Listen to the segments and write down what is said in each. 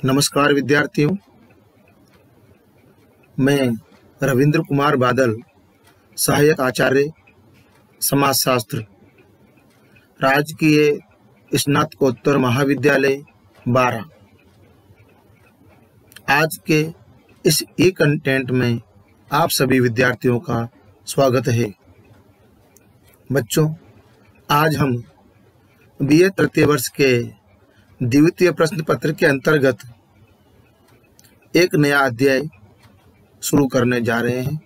नमस्कार विद्यार्थियों, मैं रविंद्र कुमार बादल, सहायक आचार्य समाजशास्त्र, राजकीय स्नातकोत्तर महाविद्यालय 12। आज के इस ई कंटेंट में आप सभी विद्यार्थियों का स्वागत है। बच्चों, आज हम बीए तृतीय वर्ष के द्वितीय प्रश्न पत्र के अंतर्गत एक नया अध्याय शुरू करने जा रहे हैं,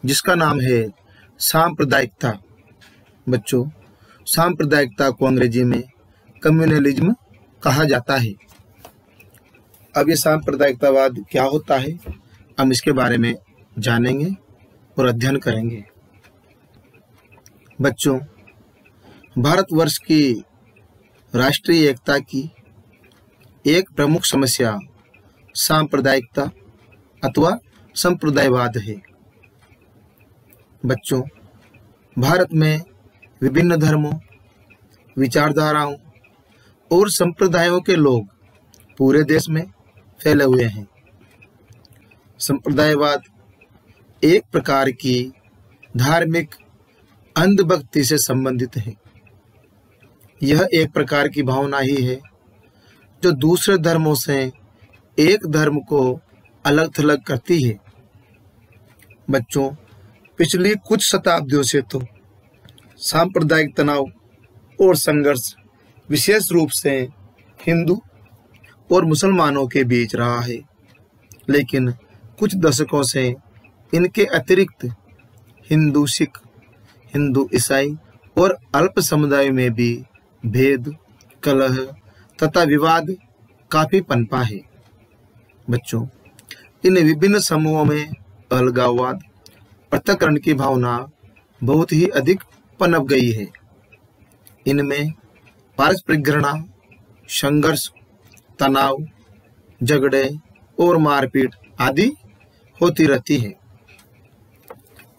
जिसका नाम है सांप्रदायिकता। बच्चों, सांप्रदायिकता को अंग्रेजी में कम्युनलिज्म कहा जाता है। अब ये सांप्रदायिकतावाद क्या होता है, हम इसके बारे में जानेंगे और अध्ययन करेंगे। बच्चों, भारतवर्ष की राष्ट्रीय एकता की एक प्रमुख समस्या सांप्रदायिकता अथवा संप्रदायवाद है। बच्चों, भारत में विभिन्न धर्मों, विचारधाराओं और संप्रदायों के लोग पूरे देश में फैले हुए हैं। संप्रदायवाद एक प्रकार की धार्मिक अंधभक्ति से संबंधित है। यह एक प्रकार की भावना ही है जो दूसरे धर्मों से एक धर्म को अलग थलग करती है। बच्चों, पिछली कुछ शताब्दियों से तो सांप्रदायिक तनाव और संघर्ष विशेष रूप से हिंदू और मुसलमानों के बीच रहा है, लेकिन कुछ दशकों से इनके अतिरिक्त हिंदू सिख, हिंदू ईसाई और अल्प समुदायों में भी भेद, कलह तथा विवाद काफी पनपा है। बच्चों, इन विभिन्न समूहों में अलगाववाद, पृथक्करण की भावना बहुत ही अधिक पनप गई है। इनमें पारस्परिक घृणा, संघर्ष, तनाव, झगड़े और मारपीट आदि होती रहती है।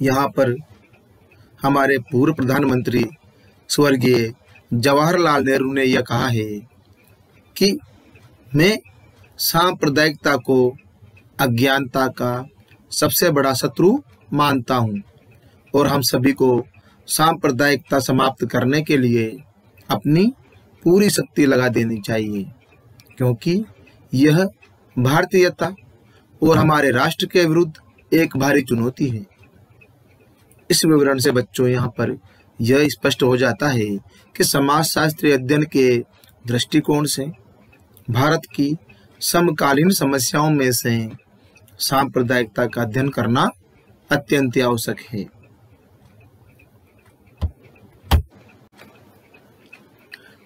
यहाँ पर हमारे पूर्व प्रधानमंत्री स्वर्गीय जवाहरलाल नेहरू ने यह कहा है कि मैं सांप्रदायिकता को अज्ञानता का सबसे बड़ा शत्रु मानता हूँ और हम सभी को सांप्रदायिकता समाप्त करने के लिए अपनी पूरी शक्ति लगा देनी चाहिए, क्योंकि यह भारतीयता और हमारे राष्ट्र के विरुद्ध एक भारी चुनौती है। इस विवरण से बच्चों यहाँ पर यह स्पष्ट हो जाता है कि समाजशास्त्रीय अध्ययन के दृष्टिकोण से भारत की समकालीन समस्याओं में से सांप्रदायिकता का अध्ययन करना अत्यंत आवश्यक है।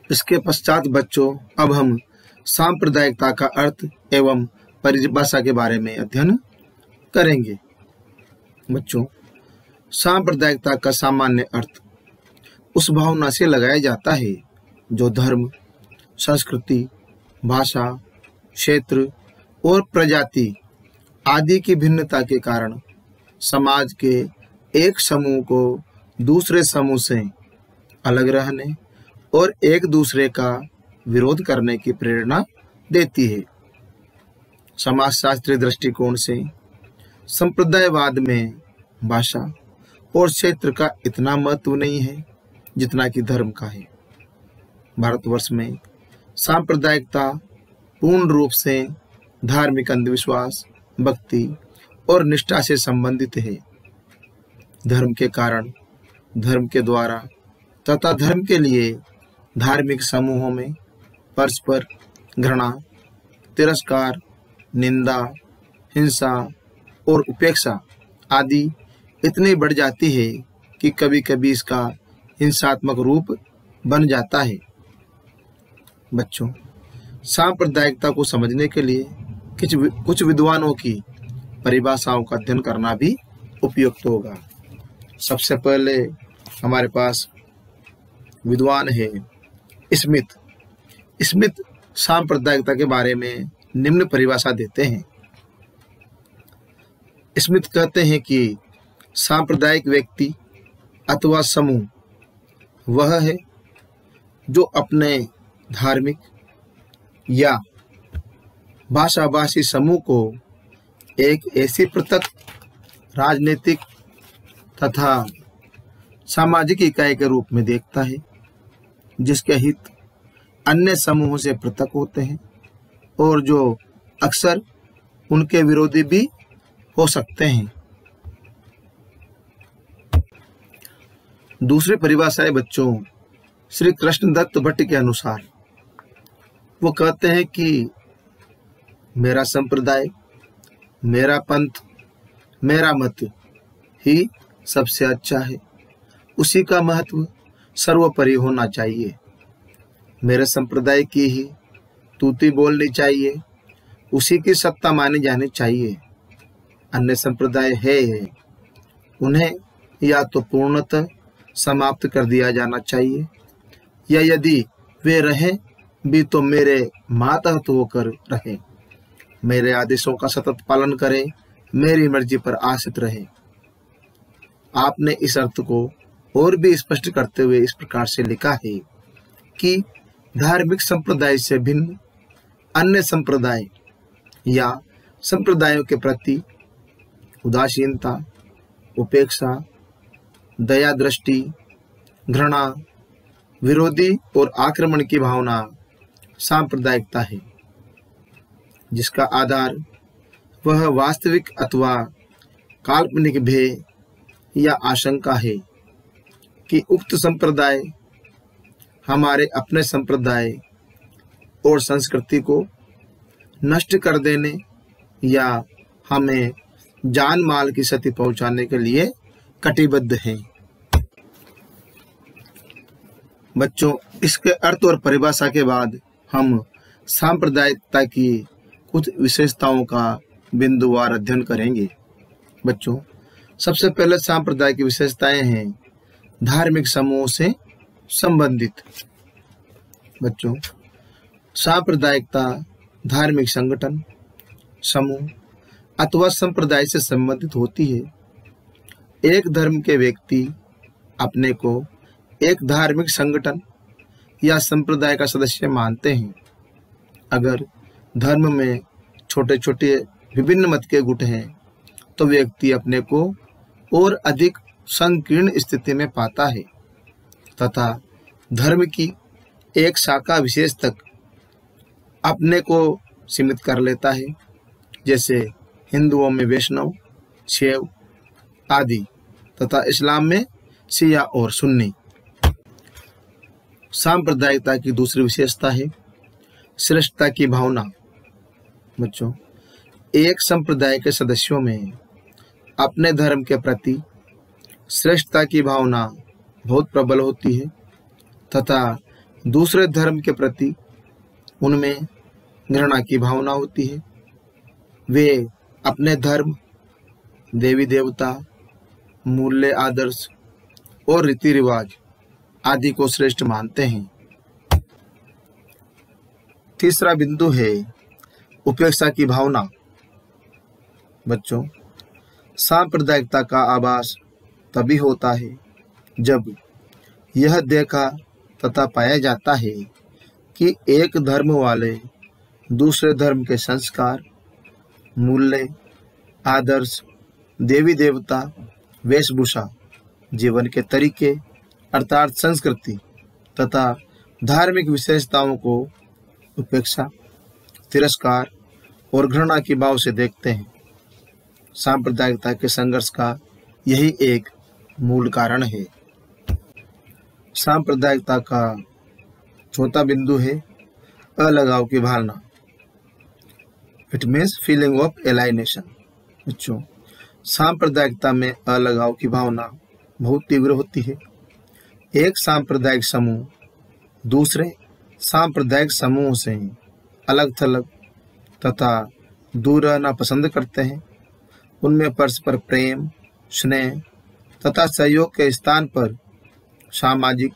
इसके पश्चात बच्चों, अब हम सांप्रदायिकता का अर्थ एवं परिभाषा के बारे में अध्ययन करेंगे। बच्चों, सांप्रदायिकता का सामान्य अर्थ उस भावना से लगाया जाता है जो धर्म, संस्कृति, भाषा, क्षेत्र और प्रजाति आदि की भिन्नता के कारण समाज के एक समूह को दूसरे समूह से अलग रहने और एक दूसरे का विरोध करने की प्रेरणा देती है। समाजशास्त्रीय दृष्टिकोण से संप्रदायवाद में भाषा और क्षेत्र का इतना महत्व नहीं है जितना कि धर्म का है। भारतवर्ष में सांप्रदायिकता पूर्ण रूप से धार्मिक अंधविश्वास, भक्ति और निष्ठा से संबंधित है। धर्म के कारण, धर्म के द्वारा तथा धर्म के लिए धार्मिक समूहों में परस्पर घृणा, तिरस्कार, निंदा, हिंसा और उपेक्षा आदि इतनी बढ़ जाती है कि कभी कभी इसका हिंसात्मक रूप बन जाता है। बच्चों, सांप्रदायिकता को समझने के लिए कुछ विद्वानों की परिभाषाओं का अध्ययन करना भी उपयुक्त होगा। सबसे पहले हमारे पास विद्वान है स्मिथ। स्मिथ सांप्रदायिकता के बारे में निम्न परिभाषा देते हैं। स्मिथ कहते हैं कि सांप्रदायिक व्यक्ति अथवा समूह वह है जो अपने धार्मिक या भाषाभाषी समूह को एक ऐसी पृथक राजनीतिक तथा सामाजिक इकाई के रूप में देखता है जिसके हित अन्य समूहों से पृथक होते हैं और जो अक्सर उनके विरोधी भी हो सकते हैं। दूसरी परिभाषा है बच्चों श्री कृष्णदत्त भट्ट के अनुसार। वो कहते हैं कि मेरा संप्रदाय, मेरा पंथ, मेरा मत ही सबसे अच्छा है, उसी का महत्व सर्वोपरि होना चाहिए। मेरे संप्रदाय की ही तूती बोलनी चाहिए, उसी की सत्ता मानी जानी चाहिए। अन्य संप्रदाय है उन्हें या तो पूर्णतः समाप्त कर दिया जाना चाहिए या यदि वे रहें भी तो मेरे मातहत होकर रहें, मेरे आदेशों का सतत पालन करें, मेरी मर्जी पर आश्रित रहें। आपने इस अर्थ को और भी स्पष्ट करते हुए इस प्रकार से लिखा है कि धार्मिक संप्रदाय से भिन्न अन्य संप्रदाय या संप्रदायों के प्रति उदासीनता, उपेक्षा, दया दृष्टि, घृणा, विरोधी और आक्रमण की भावना सांप्रदायिकता है, जिसका आधार वह वास्तविक अथवा काल्पनिक भय या आशंका है कि उक्त संप्रदाय हमारे अपने संप्रदाय और संस्कृति को नष्ट कर देने या हमें जान माल की क्षति पहुंचाने के लिए कटिबद्ध हैं। बच्चों, इसके अर्थ और परिभाषा के बाद हम सांप्रदायिकता की कुछ विशेषताओं का बिंदुवार अध्ययन करेंगे। बच्चों, सबसे पहले सांप्रदाय की विशेषताएं हैं धार्मिक समूहों से संबंधित। बच्चों, सांप्रदायिकता धार्मिक संगठन, समूह अथवा संप्रदाय से संबंधित होती है। एक धर्म के व्यक्ति अपने को एक धार्मिक संगठन या संप्रदाय का सदस्य मानते हैं। अगर धर्म में छोटे छोटे विभिन्न मत के गुट हैं तो व्यक्ति अपने को और अधिक संकीर्ण स्थिति में पाता है तथा धर्म की एक शाखा विशेष तक अपने को सीमित कर लेता है, जैसे हिंदुओं में वैष्णव, शैव आदि तथा इस्लाम में शिया और सुन्नी। सांप्रदायिकता की दूसरी विशेषता है श्रेष्ठता की भावना। बच्चों, एक संप्रदाय के सदस्यों में अपने धर्म के प्रति श्रेष्ठता की भावना बहुत प्रबल होती है तथा दूसरे धर्म के प्रति उनमें घृणा की भावना होती है। वे अपने धर्म, देवी देवता, मूल्य, आदर्श और रीति रिवाज आदि को श्रेष्ठ मानते हैं। तीसरा बिंदु है उपेक्षा की भावना। बच्चों, सांप्रदायिकता का आभास तभी होता है जब यह देखा तथा पाया जाता है कि एक धर्म वाले दूसरे धर्म के संस्कार, मूल्य, आदर्श, देवी देवता, वेशभूषा, जीवन के तरीके अर्थात संस्कृति तथा धार्मिक विशेषताओं को उपेक्षा, तिरस्कार और घृणा की भाव से देखते हैं। सांप्रदायिकता के संघर्ष का यही एक मूल कारण है। सांप्रदायिकता का चौथा बिंदु है अलगाव की भावना। It means feeling of alienation. बच्चों, सांप्रदायिकता में अलगाव की भावना बहुत तीव्र होती है। एक सांप्रदायिक समूह दूसरे सांप्रदायिक समूहों से अलग थलग तथा दूर रहना पसंद करते हैं। उनमें परस्पर प्रेम, स्नेह तथा सहयोग के स्थान पर सामाजिक,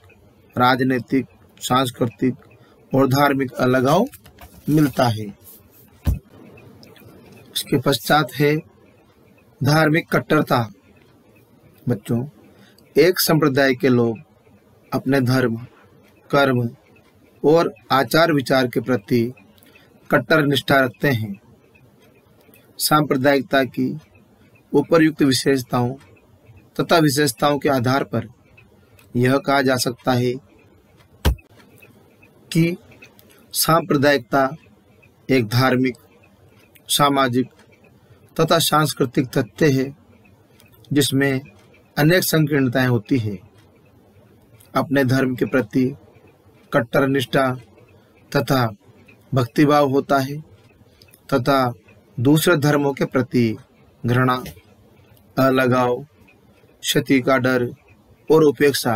राजनीतिक, सांस्कृतिक और धार्मिक अलगाव मिलता है। उसके पश्चात है धार्मिक कट्टरता। बच्चों, एक संप्रदाय के लोग अपने धर्म, कर्म और आचार विचार के प्रति कट्टर निष्ठा रखते हैं। सांप्रदायिकता की उपरयुक्त विशेषताओं तथा विशेषताओं के आधार पर यह कहा जा सकता है कि सांप्रदायिकता एक धार्मिक, सामाजिक तथा सांस्कृतिक तथ्य है जिसमें अनेक संकीर्णताएं होती है। अपने धर्म के प्रति कट्टर निष्ठा तथा भक्तिभाव होता है तथा दूसरे धर्मों के प्रति घृणा, अलगाव, क्षति का डर और उपेक्षा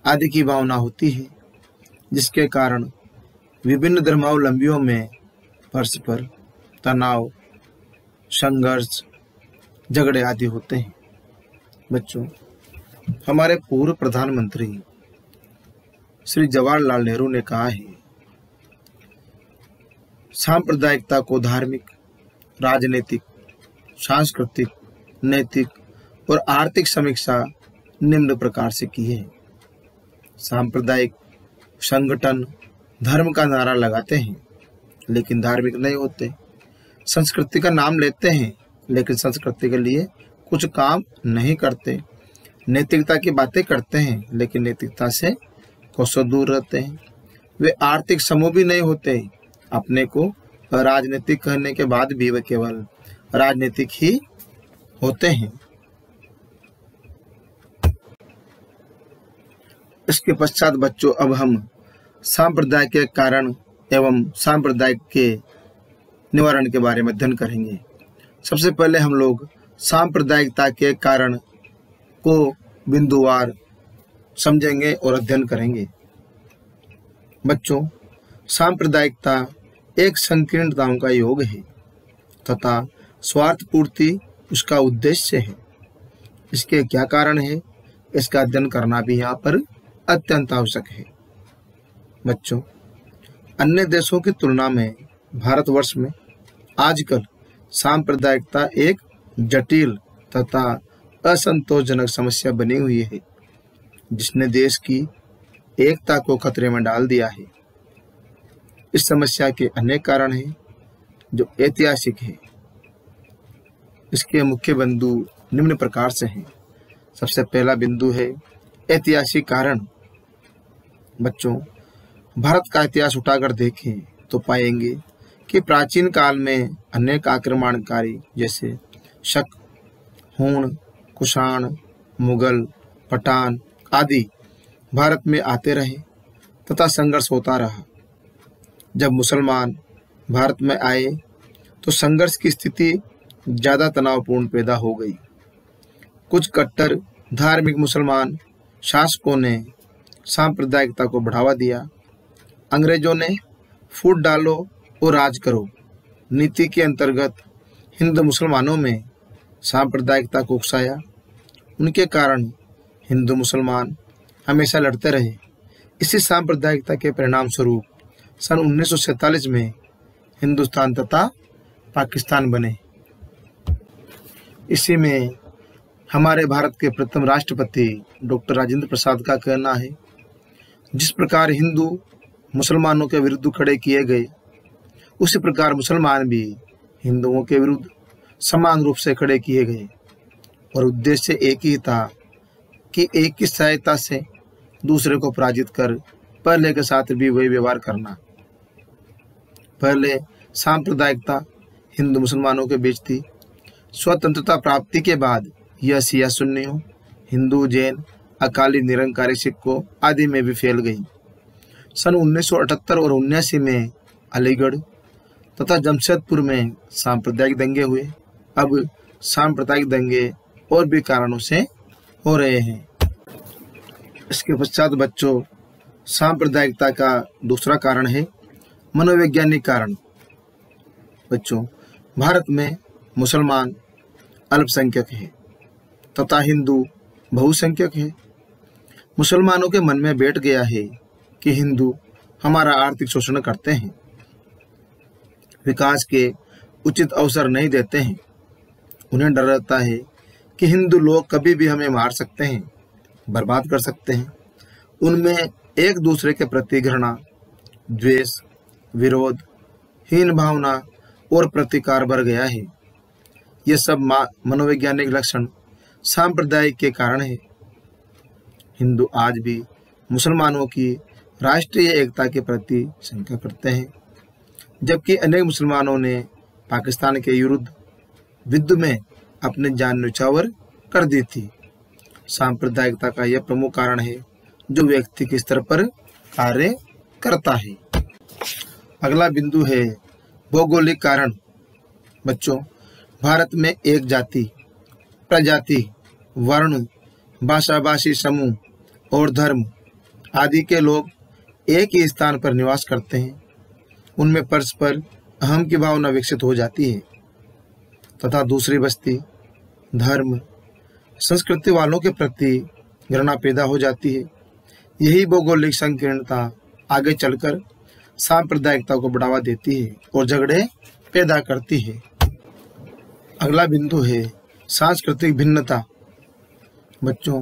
आदि की भावना होती है, जिसके कारण विभिन्न धर्मावलंबियों में परस्पर तनाव, संघर्ष, झगड़े आदि होते हैं। बच्चों, हमारे पूर्व प्रधानमंत्री श्री जवाहरलाल नेहरू ने कहा है, सांप्रदायिकता को धार्मिक, राजनीतिक, सांस्कृतिक, नैतिक और आर्थिक समीक्षा निम्न प्रकार से की है। सांप्रदायिक संगठन धर्म का नारा लगाते हैं लेकिन धार्मिक नहीं होते, संस्कृति का नाम लेते हैं लेकिन संस्कृति के लिए कुछ काम नहीं करते, नैतिकता की बातें करते हैं लेकिन नैतिकता से कोसों दूर रहते हैं। वे आर्थिक समूह भी नहीं होते, अपने को राजनीतिक कहने के बाद भी वे केवल राजनीतिक ही होते हैं। इसके पश्चात बच्चों, अब हम सांप्रदाय के कारण एवं सांप्रदायिक के निवारण के बारे में अध्ययन करेंगे। सबसे पहले हम लोग सांप्रदायिकता के कारण को बिंदुवार समझेंगे और अध्ययन करेंगे। बच्चों, सांप्रदायिकता एक संकीर्णताओं का योग है तथा स्वार्थ पूर्ति उसका उद्देश्य है। इसके क्या कारण है, इसका अध्ययन करना भी यहाँ पर अत्यंत आवश्यक है। बच्चों, अन्य देशों की तुलना में भारतवर्ष में आजकल सांप्रदायिकता एक जटिल तथा असंतोषजनक समस्या बनी हुई है, जिसने देश की एकता को खतरे में डाल दिया है। इस समस्या के अनेक कारण हैं जो ऐतिहासिक है। इसके मुख्य बिंदु निम्न प्रकार से हैं। सबसे पहला बिंदु है ऐतिहासिक कारण। बच्चों, भारत का इतिहास उठाकर देखें तो पाएंगे कि प्राचीन काल में अनेक आक्रमणकारी जैसे शक, हूण, कुषाण, मुगल, पठान आदि भारत में आते रहे तथा संघर्ष होता रहा। जब मुसलमान भारत में आए तो संघर्ष की स्थिति ज़्यादा तनावपूर्ण पैदा हो गई। कुछ कट्टर धार्मिक मुसलमान शासकों ने सांप्रदायिकता को बढ़ावा दिया। अंग्रेजों ने फूट डालो और राज करो नीति के अंतर्गत हिंदू मुसलमानों में सांप्रदायिकता को उकसाया। उनके कारण हिंदू मुसलमान हमेशा लड़ते रहे। इसी सांप्रदायिकता के परिणाम स्वरूप सन 1947 में हिंदुस्तान तथा पाकिस्तान बने। इसी में हमारे भारत के प्रथम राष्ट्रपति डॉक्टर राजेंद्र प्रसाद का कहना है, जिस प्रकार हिंदू मुसलमानों के विरुद्ध खड़े किए गए, उसी प्रकार मुसलमान भी हिंदुओं के विरुद्ध समान रूप से खड़े किए गए और उद्देश्य एक ही था कि एक की सहायता से दूसरे को पराजित कर पहले के साथ भी वही व्यवहार करना। पहले सांप्रदायिकता हिंदू मुसलमानों के बीच थी। स्वतंत्रता प्राप्ति के बाद यह शिया सुन्नियों, हिंदू, जैन, अकाली, निरंकारी सिखों आदि में भी फैल गई। सन 1978 और 79 में अलीगढ़ तथा जमशेदपुर में सांप्रदायिक दंगे हुए। अब सांप्रदायिक दंगे और भी कारणों से हो रहे हैं। इसके पश्चात बच्चों, सांप्रदायिकता का दूसरा कारण है मनोवैज्ञानिक कारण। बच्चों, भारत में मुसलमान अल्पसंख्यक है तथा हिंदू बहुसंख्यक है। मुसलमानों के मन में बैठ गया है कि हिंदू हमारा आर्थिक शोषण करते हैं, विकास के उचित अवसर नहीं देते हैं। उन्हें डर रहता है कि हिंदू लोग कभी भी हमें मार सकते हैं, बर्बाद कर सकते हैं। उनमें एक दूसरे के प्रति घृणा, द्वेष, विरोध हीन भावना और प्रतिकार बढ़ गया है। यह सब मनोवैज्ञानिक लक्षण सांप्रदायिक के कारण है। हिंदू आज भी मुसलमानों की राष्ट्रीय एकता के प्रति शंका करते हैं, जबकि अनेक मुसलमानों ने पाकिस्तान के विरुद्ध युद्ध में अपनी जान न्यौछावर कर दी थी। सांप्रदायिकता का यह प्रमुख कारण है जो व्यक्ति के स्तर पर कार्य करता है। अगला बिंदु है भौगोलिक कारण। बच्चों, भारत में एक जाति, प्रजाति, वर्ण, भाषाभाषी समूह और धर्म आदि के लोग एक ही स्थान पर निवास करते हैं। उनमें परस्पर अहम की भावना विकसित हो जाती है तथा दूसरी बस्ती, धर्म, संस्कृति वालों के प्रति घृणा पैदा हो जाती है। यही भौगोलिक संकीर्णता आगे चलकर सांप्रदायिकता को बढ़ावा देती है और झगड़े पैदा करती है। अगला बिंदु है सांस्कृतिक भिन्नता। बच्चों,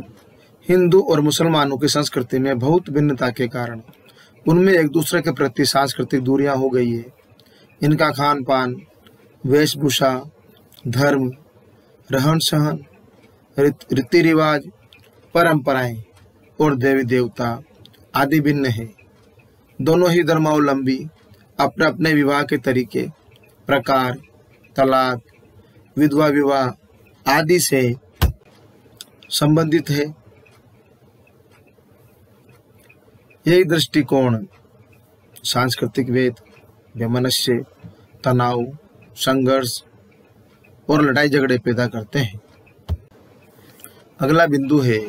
हिंदू और मुसलमानों की संस्कृति में बहुत भिन्नता के कारण उनमें एक दूसरे के प्रति सांस्कृतिक दूरियां हो गई है। इनका खान पान, वेशभूषा, धर्म, रहन सहन, रीति रिवाज, परंपराएं और देवी देवता आदि भिन्न है। दोनों ही धर्मावलंबी अपने अपने विवाह के तरीके, प्रकार, तलाक, विधवा विवाह आदि से संबंधित है। यही दृष्टिकोण सांस्कृतिक भेद, वैमनस्य, तनाव, संघर्ष और लड़ाई झगड़े पैदा करते हैं। अगला बिंदु है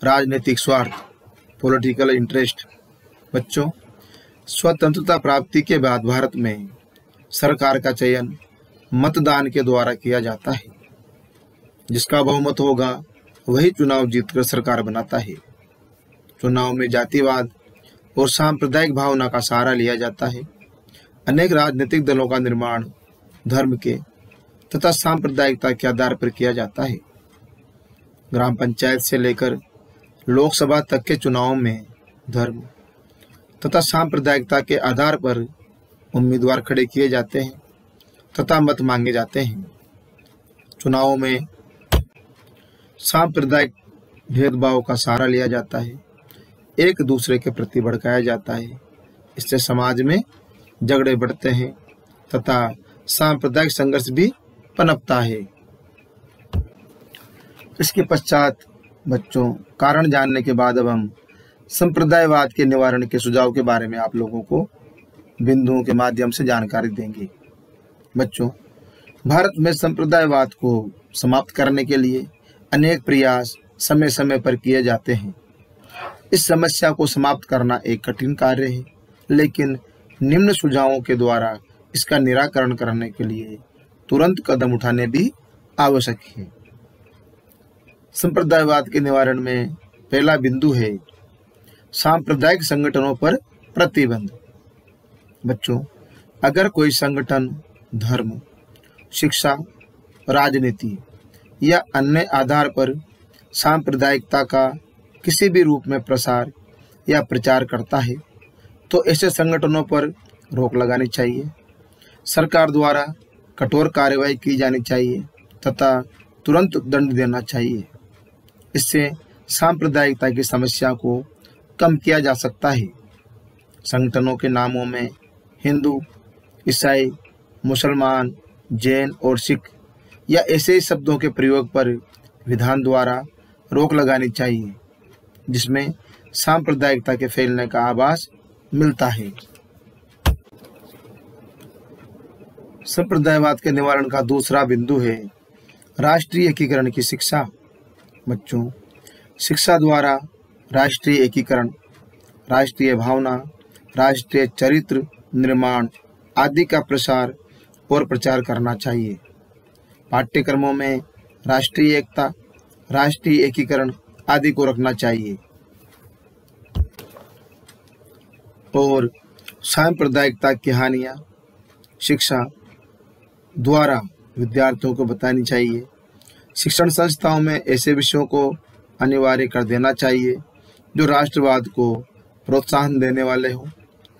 राजनीतिक स्वार्थ, पॉलिटिकल इंटरेस्ट। बच्चों, स्वतंत्रता प्राप्ति के बाद भारत में सरकार का चयन मतदान के द्वारा किया जाता है। जिसका बहुमत होगा वही चुनाव जीतकर सरकार बनाता है। चुनाव में जातिवाद और सांप्रदायिक भावना का सहारा लिया जाता है। अनेक राजनीतिक दलों का निर्माण धर्म के तथा सांप्रदायिकता के आधार पर किया जाता है। ग्राम पंचायत से लेकर लोकसभा तक के चुनाव में धर्म तथा सांप्रदायिकता के आधार पर उम्मीदवार खड़े किए जाते हैं तथा मत मांगे जाते हैं। चुनावों में सांप्रदायिक भेदभाव का सहारा लिया जाता है, एक दूसरे के प्रति भड़काया जाता है। इससे समाज में झगड़े बढ़ते हैं तथा सांप्रदायिक संघर्ष भी पनपता है। इसके पश्चात बच्चों, कारण जानने के बाद अब हम संप्रदायवाद के निवारण के सुझाव के बारे में आप लोगों को बिंदुओं के माध्यम से जानकारी देंगे। बच्चों, भारत में संप्रदायवाद को समाप्त करने के लिए अनेक प्रयास समय समय पर किए जाते हैं। इस समस्या को समाप्त करना एक कठिन कार्य है, लेकिन निम्न सुझावों के द्वारा इसका निराकरण करने के लिए तुरंत कदम उठाने भी आवश्यक है। संप्रदायवाद के निवारण में पहला बिंदु है सांप्रदायिक संगठनों पर प्रतिबंध। बच्चों, अगर कोई संगठन धर्म, शिक्षा, राजनीति या अन्य आधार पर सांप्रदायिकता का किसी भी रूप में प्रसार या प्रचार करता है तो ऐसे संगठनों पर रोक लगानी चाहिए। सरकार द्वारा कठोर कार्रवाई की जानी चाहिए तथा तुरंत दंड देना चाहिए। इससे सांप्रदायिकता की समस्या को कम किया जा सकता है। संगठनों के नामों में हिंदू, ईसाई, मुसलमान, जैन और सिख या ऐसे ही शब्दों के प्रयोग पर विधान द्वारा रोक लगानी चाहिए, जिसमें सांप्रदायिकता के फैलने का आभास मिलता है। संप्रदायवाद के निवारण का दूसरा बिंदु है राष्ट्रीय एकीकरण की शिक्षा। बच्चों, शिक्षा द्वारा राष्ट्रीय एकीकरण, राष्ट्रीय भावना, राष्ट्रीय चरित्र निर्माण आदि का प्रसार और प्रचार करना चाहिए। पाठ्यक्रमों में राष्ट्रीय एकता, राष्ट्रीय एकीकरण आदि को रखना चाहिए और सांप्रदायिकता की हानियाँ शिक्षा द्वारा विद्यार्थियों को बतानी चाहिए। शिक्षण संस्थाओं में ऐसे विषयों को अनिवार्य कर देना चाहिए जो राष्ट्रवाद को प्रोत्साहन देने वाले हों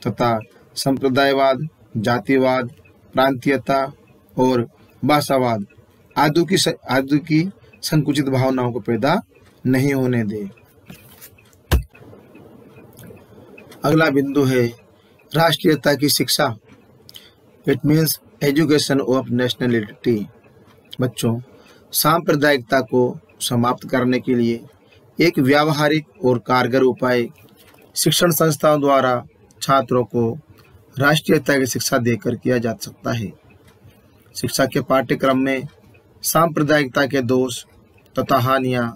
तथा संप्रदायवाद जातिवाद, प्रांतीयता और भाषावाद आदि की संकुचित भावनाओं को पैदा नहीं होने दे। अगला बिंदु है राष्ट्रीयता की शिक्षा। It means education of nationality. बच्चों, सांप्रदायिकता को समाप्त करने के लिए एक व्यावहारिक और कारगर उपाय शिक्षण संस्थाओं द्वारा छात्रों को राष्ट्रीयता की शिक्षा देकर किया जा सकता है। शिक्षा के पाठ्यक्रम में सांप्रदायिकता के दोष तथा हानियाँ,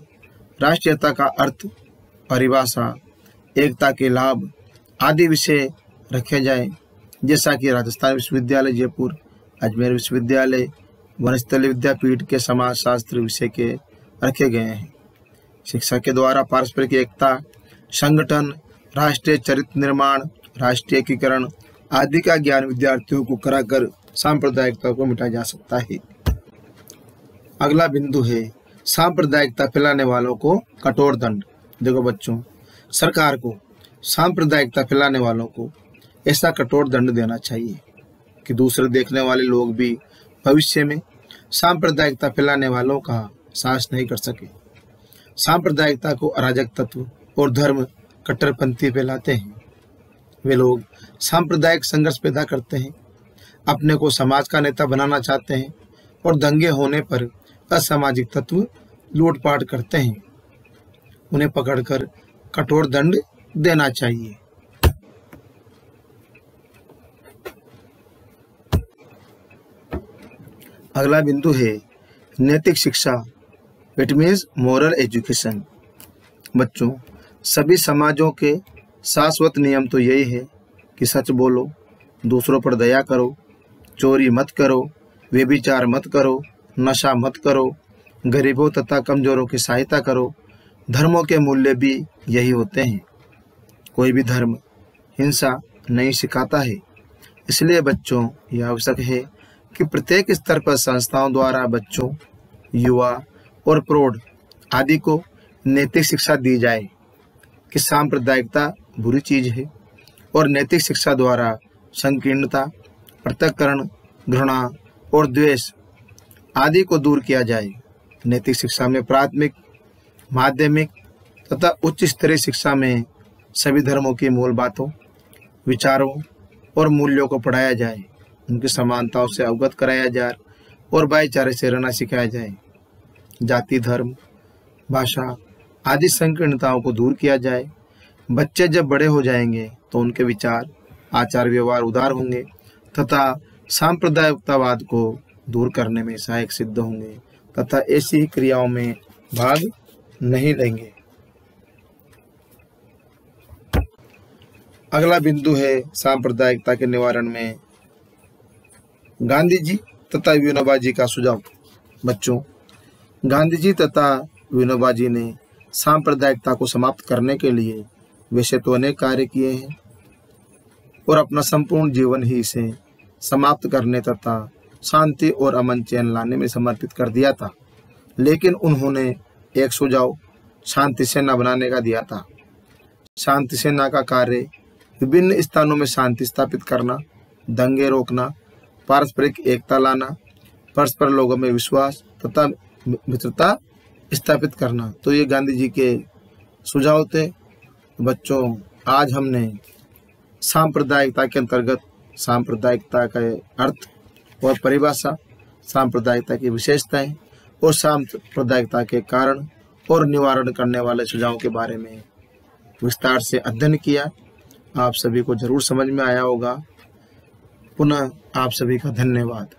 राष्ट्रीयता का अर्थ, परिभाषा, एकता के लाभ आदि विषय रखे जाएं, जैसा कि राजस्थान विश्वविद्यालय जयपुर, अजमेर विश्वविद्यालय, वनस्थली विद्यापीठ के समाजशास्त्र विषय के रखे गए हैं। शिक्षा के द्वारा पारस्परिक एकता, संगठन, राष्ट्रीय चरित्र निर्माण, राष्ट्रीय एकीकरण आदि का ज्ञान विद्यार्थियों को कराकर सांप्रदायिकता को मिटाया जा सकता है। अगला बिंदु है सांप्रदायिकता फैलाने वालों को कठोर दंड। देखो बच्चों, सरकार को सांप्रदायिकता फैलाने वालों को ऐसा कठोर दंड देना चाहिए कि दूसरे देखने वाले लोग भी भविष्य में सांप्रदायिकता फैलाने वालों का साहस नहीं कर सके। सांप्रदायिकता को अराजक तत्व और धर्म कट्टरपंथी फैलाते हैं। वे लोग सांप्रदायिक संघर्ष पैदा करते हैं, अपने को समाज का नेता बनाना चाहते हैं और दंगे होने पर असामाजिक तत्व लूटपाट करते हैं। उन्हें पकड़कर कठोर दंड देना चाहिए। अगला बिंदु है नैतिक शिक्षा। It means moral education. बच्चों, सभी समाजों के शाश्वत नियम तो यही है कि सच बोलो, दूसरों पर दया करो, चोरी मत करो, व्यभिचार मत करो, नशा मत करो, गरीबों तथा कमजोरों की सहायता करो। धर्मों के मूल्य भी यही होते हैं। कोई भी धर्म हिंसा नहीं सिखाता है। इसलिए बच्चों, यह आवश्यक है कि प्रत्येक स्तर पर संस्थाओं द्वारा बच्चों, युवा और प्रौढ़ आदि को नैतिक शिक्षा दी जाए कि सांप्रदायिकता बुरी चीज है और नैतिक शिक्षा द्वारा संकीर्णता, पृथक्करण, घृणा और द्वेष आदि को दूर किया जाए। नैतिक शिक्षा में प्राथमिक, माध्यमिक तथा उच्च स्तरीय शिक्षा में सभी धर्मों की मूल बातों, विचारों और मूल्यों को पढ़ाया जाए, उनकी समानताओं से अवगत कराया जाए और भाईचारे से रहना सिखाया जाए। जाति, धर्म, भाषा आदि संकीर्णताओं को दूर किया जाए। बच्चे जब बड़े हो जाएंगे तो उनके विचार, आचार व्यवहार उदार होंगे तथा सांप्रदायिकतावाद को दूर करने में सहायक सिद्ध होंगे तथा ऐसी क्रियाओं में भाग नहीं लेंगे। अगला बिंदु है सांप्रदायिकता के निवारण में गांधी जी तथा विनोबा जी का सुझाव। बच्चों, गांधी जी तथा विनोबा जी ने सांप्रदायिकता को समाप्त करने के लिए वैसे तो अनेक कार्य किए हैं और अपना संपूर्ण जीवन ही इसे समाप्त करने तथा शांति और अमन चैन लाने में समर्पित कर दिया था। लेकिन उन्होंने एक सुझाव शांति सेना बनाने का दिया था। शांति सेना का कार्य विभिन्न स्थानों में शांति स्थापित करना, दंगे रोकना, पारस्परिक एकता लाना, परस्पर लोगों में विश्वास तथा मित्रता स्थापित करना। तो ये गांधी जी के सुझाव थे। बच्चों, आज हमने सांप्रदायिकता के अंतर्गत सांप्रदायिकता का अर्थ और परिभाषा, सांप्रदायिकता की विशेषताएं और सांप्रदायिकता के कारण और निवारण करने वाले सुझावों के बारे में विस्तार से अध्ययन किया। आप सभी को जरूर समझ में आया होगा। पुनः आप सभी का धन्यवाद।